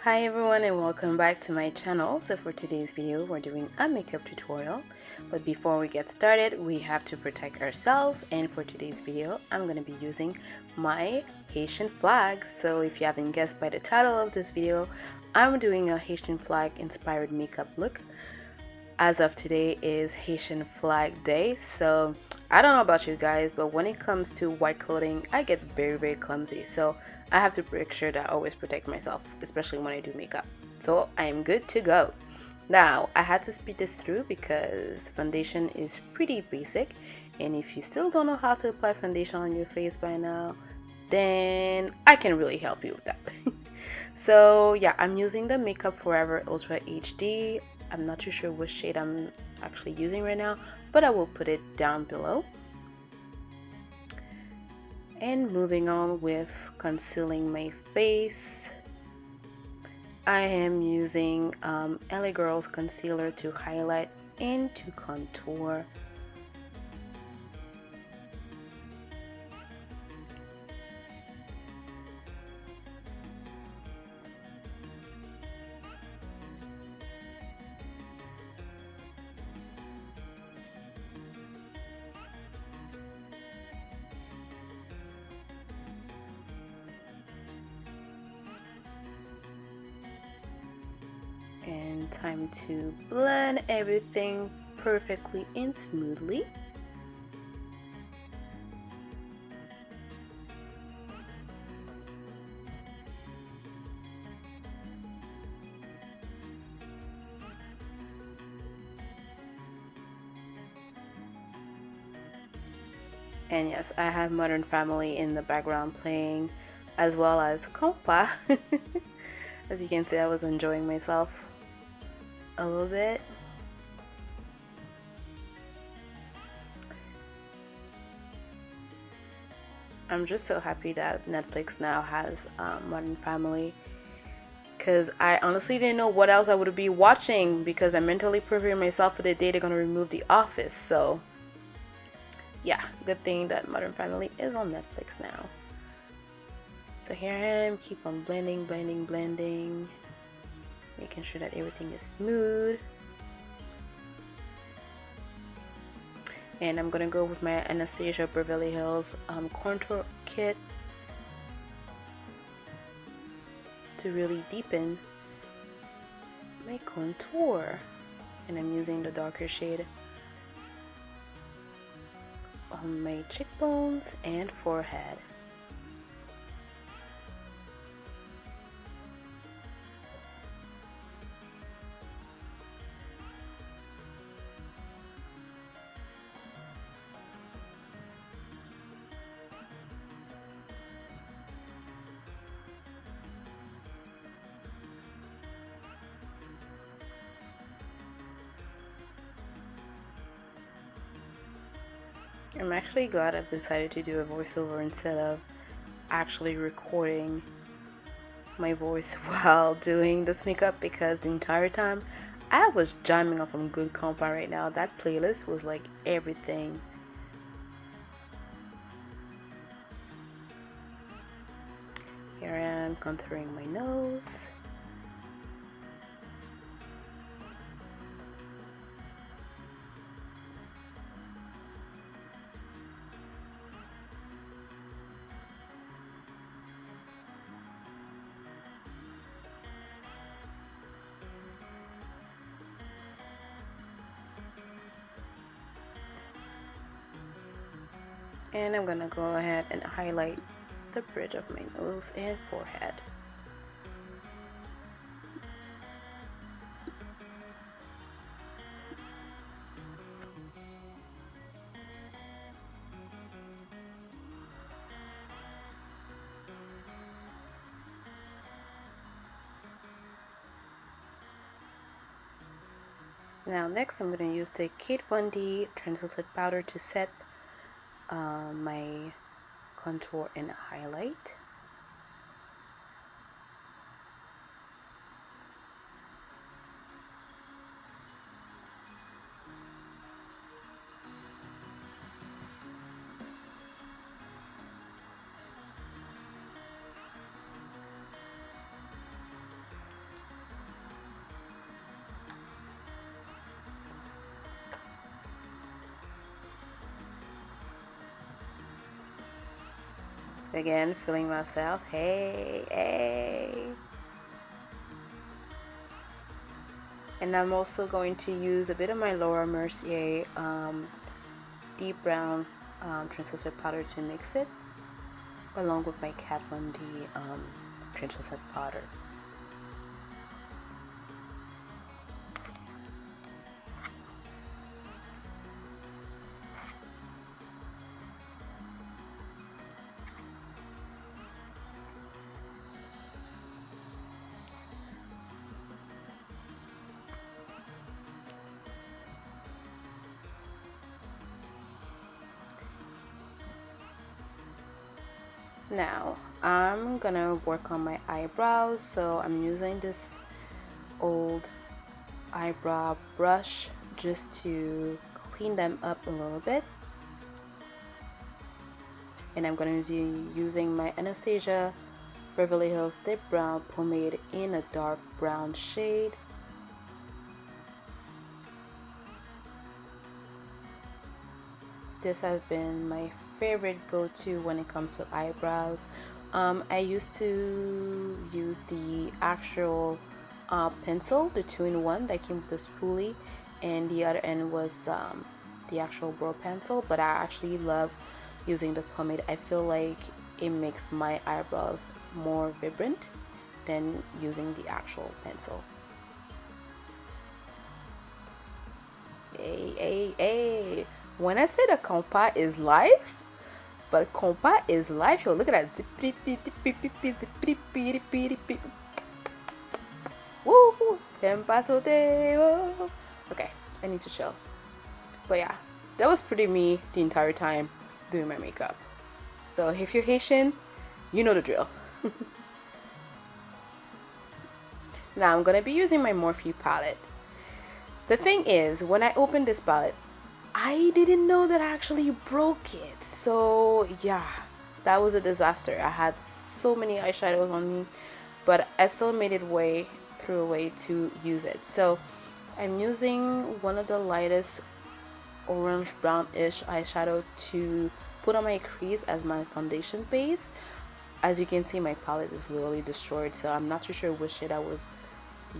Hi everyone and welcome back to my channel. So for today's video we're doing a makeup tutorial, but before we get started we have to protect ourselves, and for today's video I'm going to be using my Haitian flag. So if you haven't guessed by the title of this video, I'm doing a Haitian flag inspired makeup look. As of today is Haitian Flag Day, so I don't know about you guys, but when it comes to white clothing I get very clumsy, so I have to make sure that I always protect myself, especially when I do makeup. So I am good to go. Now I had to speed this through because foundation is pretty basic, and if you still don't know how to apply foundation on your face by now, then I can really help you with that. So yeah, I'm using the Makeup Forever Ultra HD. I'm not too sure which shade I'm actually using right now, but I will put it down below. And moving on with concealing my face, I am using LA Girl's concealer to highlight and to contour. And time to blend everything perfectly and smoothly. And yes, I have Modern Family in the background playing, as well as compa. As you can see, I was enjoying myself a little bit. I'm just so happy that Netflix now has Modern Family, because I honestly didn't know what else I would be watching, because I'm mentally preparing myself for the day they're going to remove The Office. So yeah, good thing that Modern Family is on Netflix now. So here I am, keep on blending, making sure that everything is smooth. And I'm gonna go with my Anastasia Beverly Hills contour kit to really deepen my contour. And I'm using the darker shade on my cheekbones and forehead. I'm actually glad I've decided to do a voiceover instead of actually recording my voice while doing this makeup, because the entire time I was jamming on some good compa right now. That playlist was like everything. Here I am contouring my nose. And I'm gonna go ahead and highlight the bridge of my nose and forehead. Now next I'm going to use the Kate Von D translucent powder to set my contour and highlight. Again, feeling myself. Hey, hey. And I'm also going to use a bit of my Laura Mercier deep brown translucent powder to mix it, along with my Kat Von D translucent powder. Now I'm gonna work on my eyebrows, so I'm using this old eyebrow brush just to clean them up a little bit. And I'm gonna be using my Anastasia Beverly Hills Dip Brown Pomade in a dark brown shade. This has been my favorite go-to when it comes to eyebrows. I used to use the actual pencil, the 2-in-1 that came with the spoolie, and the other end was the actual brow pencil, but I actually love using the pomade. I feel like it makes my eyebrows more vibrant than using the actual pencil. Hey. When I say the compa is life, but compa is life, yo, look at that. Woo! Okay, I need to chill. But yeah, that was pretty me the entire time doing my makeup. So if you're Haitian, you know the drill. Now I'm gonna be using my Morphe palette. The thing is, when I opened this palette, I didn't know that I actually broke it. So yeah, that was a disaster. I had so many eyeshadows on me, but I still made it through a way to use it. So I'm using one of the lightest orange brownish eyeshadow to put on my crease as my foundation base. As you can see, my palette is literally destroyed, so I'm not too sure which shade I was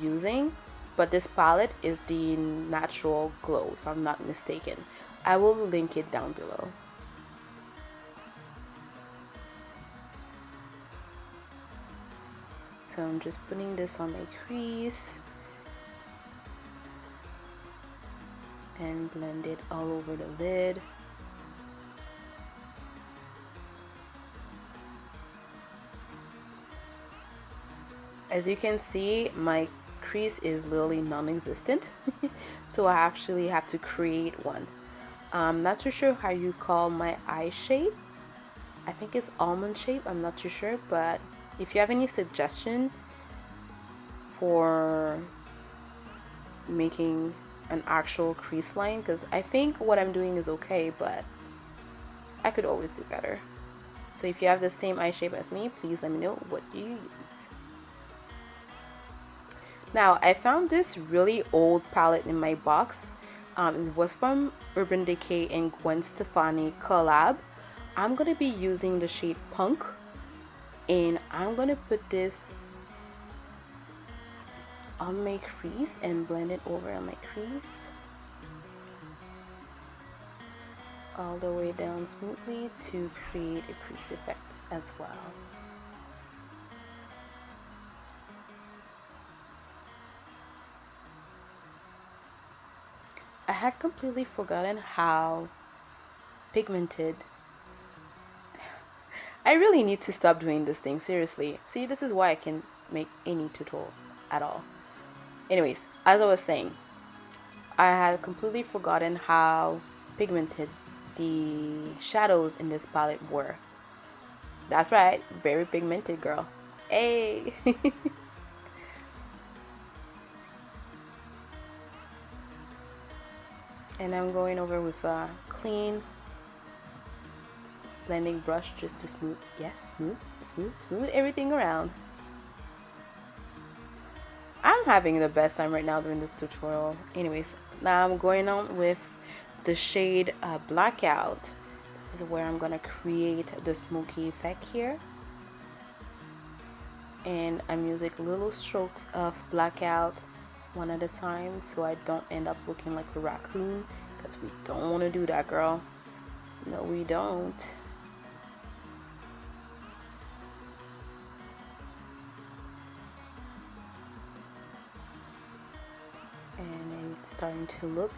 using. But this palette is the Natural Glow, if I'm not mistaken. I will link it down below. So I'm just putting this on my crease and blend it all over the lid. As you can see, my crease is literally non-existent, so I actually have to create one. I'm not too sure how you call my eye shape. I think it's almond shape, I'm not too sure, but if you have any suggestion for making an actual crease line, because I think what I'm doing is okay, but I could always do better. So if you have the same eye shape as me, please let me know what you use. Now, I found this really old palette in my box. It was from Urban Decay and Gwen Stefani collab. I'm going to be using the shade Punk, and I'm going to put this on my crease and blend it over on my crease. All the way down smoothly to create a crease effect as well. I had completely forgotten how pigmented. I really need to stop doing this thing, seriously. See, this is why I can make any tutorial at all. Anyways, as I was saying, I had completely forgotten how pigmented the shadows in this palette were. That's right, very pigmented, girl. Hey! And I'm going over with a clean blending brush just to smooth everything around. I'm having the best time right now doing this tutorial. Anyways, now I'm going on with the shade Blackout. This is where I'm gonna create the smoky effect here, and I'm using little strokes of blackout one at a time so I don't end up looking like a raccoon, because we don't want to do that, girl. No, we don't. And it's starting to look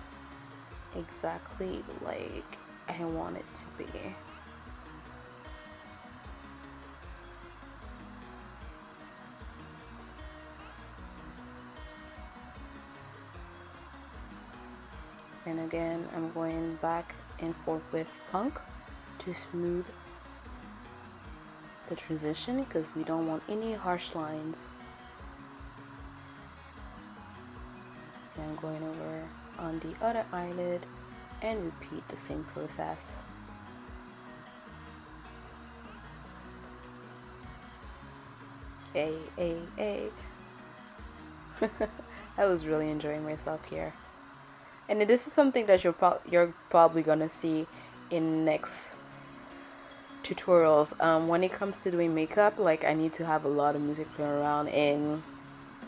exactly like I want it to be. And again, I'm going back and forth with punk to smooth the transition, because we don't want any harsh lines. And I'm going over on the other eyelid and repeat the same process. Hey. I was really enjoying myself here. And this is something that you're probably gonna see in next tutorials. When it comes to doing makeup, like, I need to have a lot of music playing around, and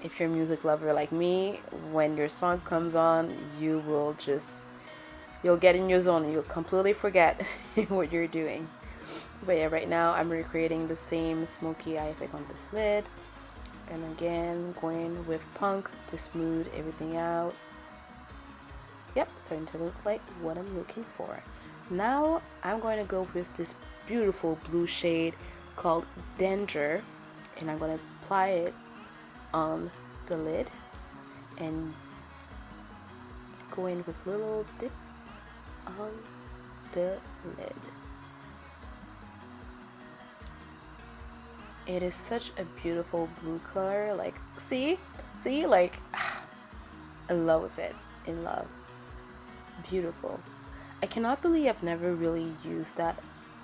if you're a music lover like me, when your song comes on, you'll get in your zone and you'll completely forget what you're doing. But yeah, right now I'm recreating the same smoky eye effect on this lid, and again going with punk to smooth everything out. Yep, starting to look like what I'm looking for. Now I'm going to go with this beautiful blue shade called Danger, and I'm going to apply it on the lid and go in with little dip on the lid. It is such a beautiful blue color. Like, see, like, in love with it. In love. Beautiful. I cannot believe I've never really used that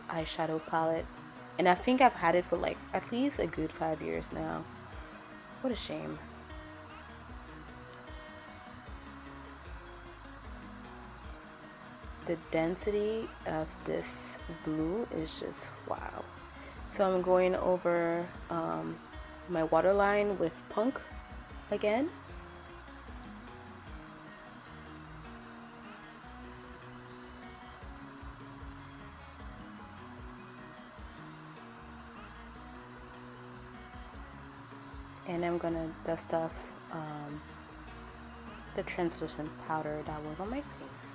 eyeshadow palette, and I think I've had it for like at least a good 5 years now. What a shame. The density of this blue is just wow. So I'm going over my waterline with punk again. And I'm gonna dust off the translucent powder that was on my face.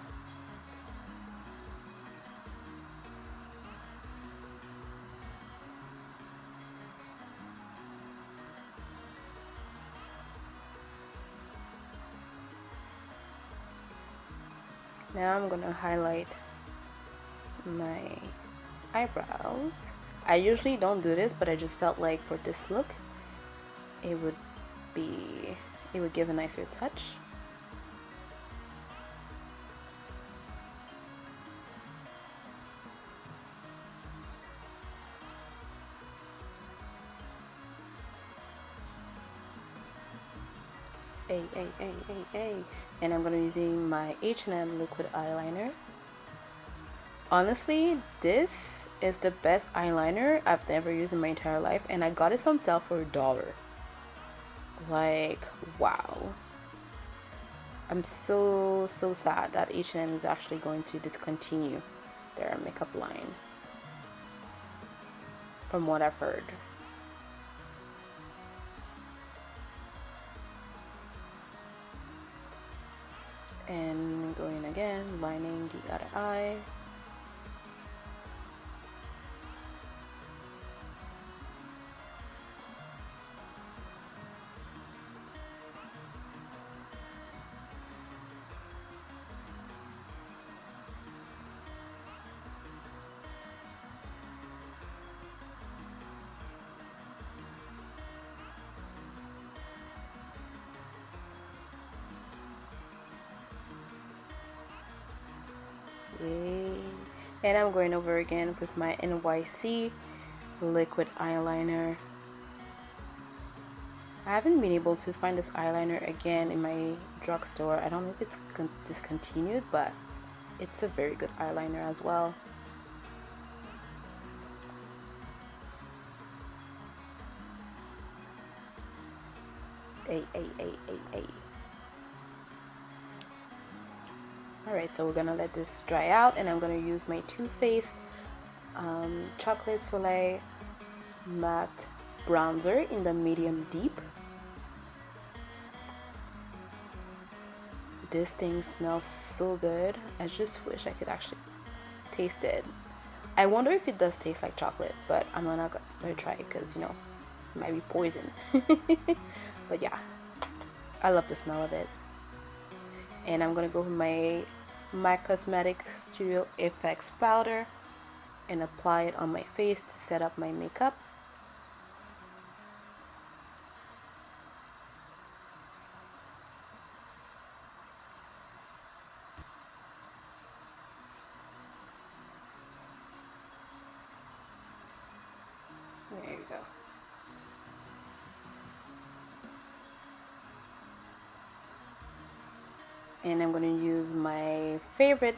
Now I'm gonna highlight my eyebrows. I usually don't do this, but I just felt like for this look it would give a nicer touch. And I'm gonna be using my H&M liquid eyeliner. Honestly, this is the best eyeliner I've ever used in my entire life, and I got it on sale for $1. Like, wow. I'm so sad that H&M is actually going to discontinue their makeup line, from what I've heard. And going again, lining the other eye. Yay. And I'm going over again with my NYC liquid eyeliner. I haven't been able to find this eyeliner again in my drugstore. I don't know if it's discontinued, but it's a very good eyeliner as well. Alright, so we're gonna let this dry out, and I'm gonna use my Too Faced Chocolate Soleil Matte Bronzer in the medium deep. This thing smells so good. I just wish I could actually taste it. I wonder if it does taste like chocolate, but I'm not gonna try it because, you know, it might be poison. But yeah, I love the smell of it. And I'm gonna go with my Cosmetics Studio Effects powder and apply it on my face to set up my makeup. There you go. And I'm going to use my favorite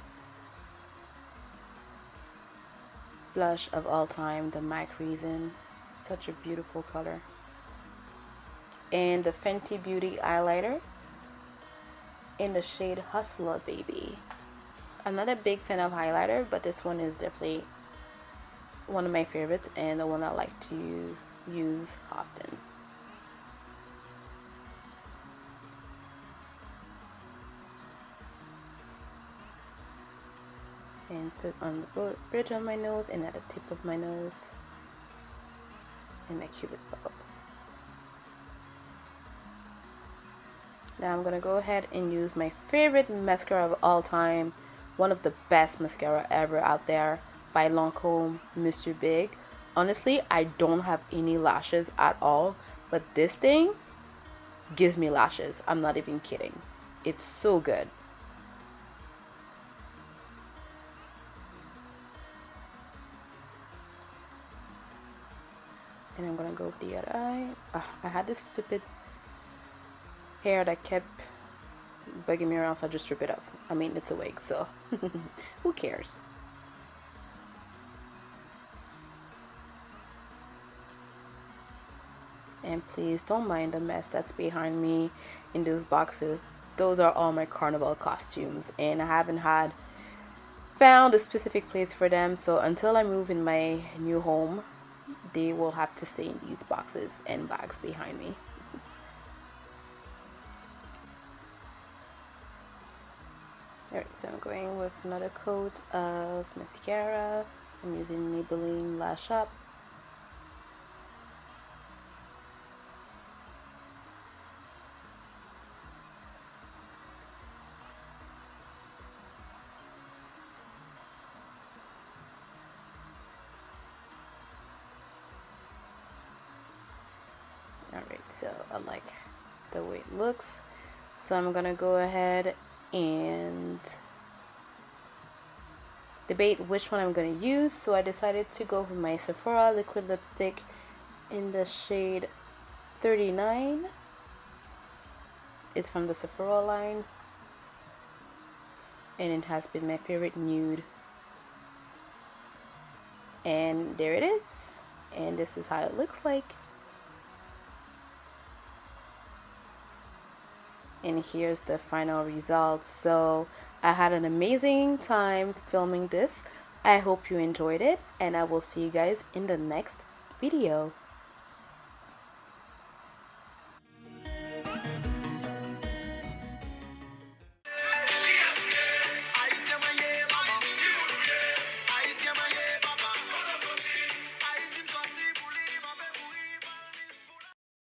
blush of all time, the MAC Reason. Such a beautiful color. And the Fenty Beauty highlighter in the shade Hustler Baby. I'm not a big fan of highlighter, but this one is definitely one of my favorites and the one I like to use often. And put on the bridge of my nose and at the tip of my nose and my cupid bow. Now I'm gonna go ahead and use my favorite mascara of all time, one of the best mascara ever out there, by Lancome Mr. Big. Honestly, I don't have any lashes at all, but this thing gives me lashes. I'm not even kidding. It's so good. And I'm gonna go with the other eye. I had this stupid hair that kept bugging me around, so I just strip it off. I mean, it's a wig, so who cares? And please don't mind the mess that's behind me in those boxes. Those are all my carnival costumes, and I haven't found a specific place for them, so until I move in my new home, they will have to stay in these boxes and bags behind me. Alright, so I'm going with another coat of mascara. I'm using Maybelline Lash Up. Alright, so I like the way it looks, so I'm gonna go ahead and debate which one I'm gonna use. So I decided to go with my Sephora liquid lipstick in the shade 39. It's from the Sephora line, and it has been my favorite nude. And there it is, and this is how it looks like. And here's the final results. So I had an amazing time filming this. I hope you enjoyed it, and I will see you guys in the next video.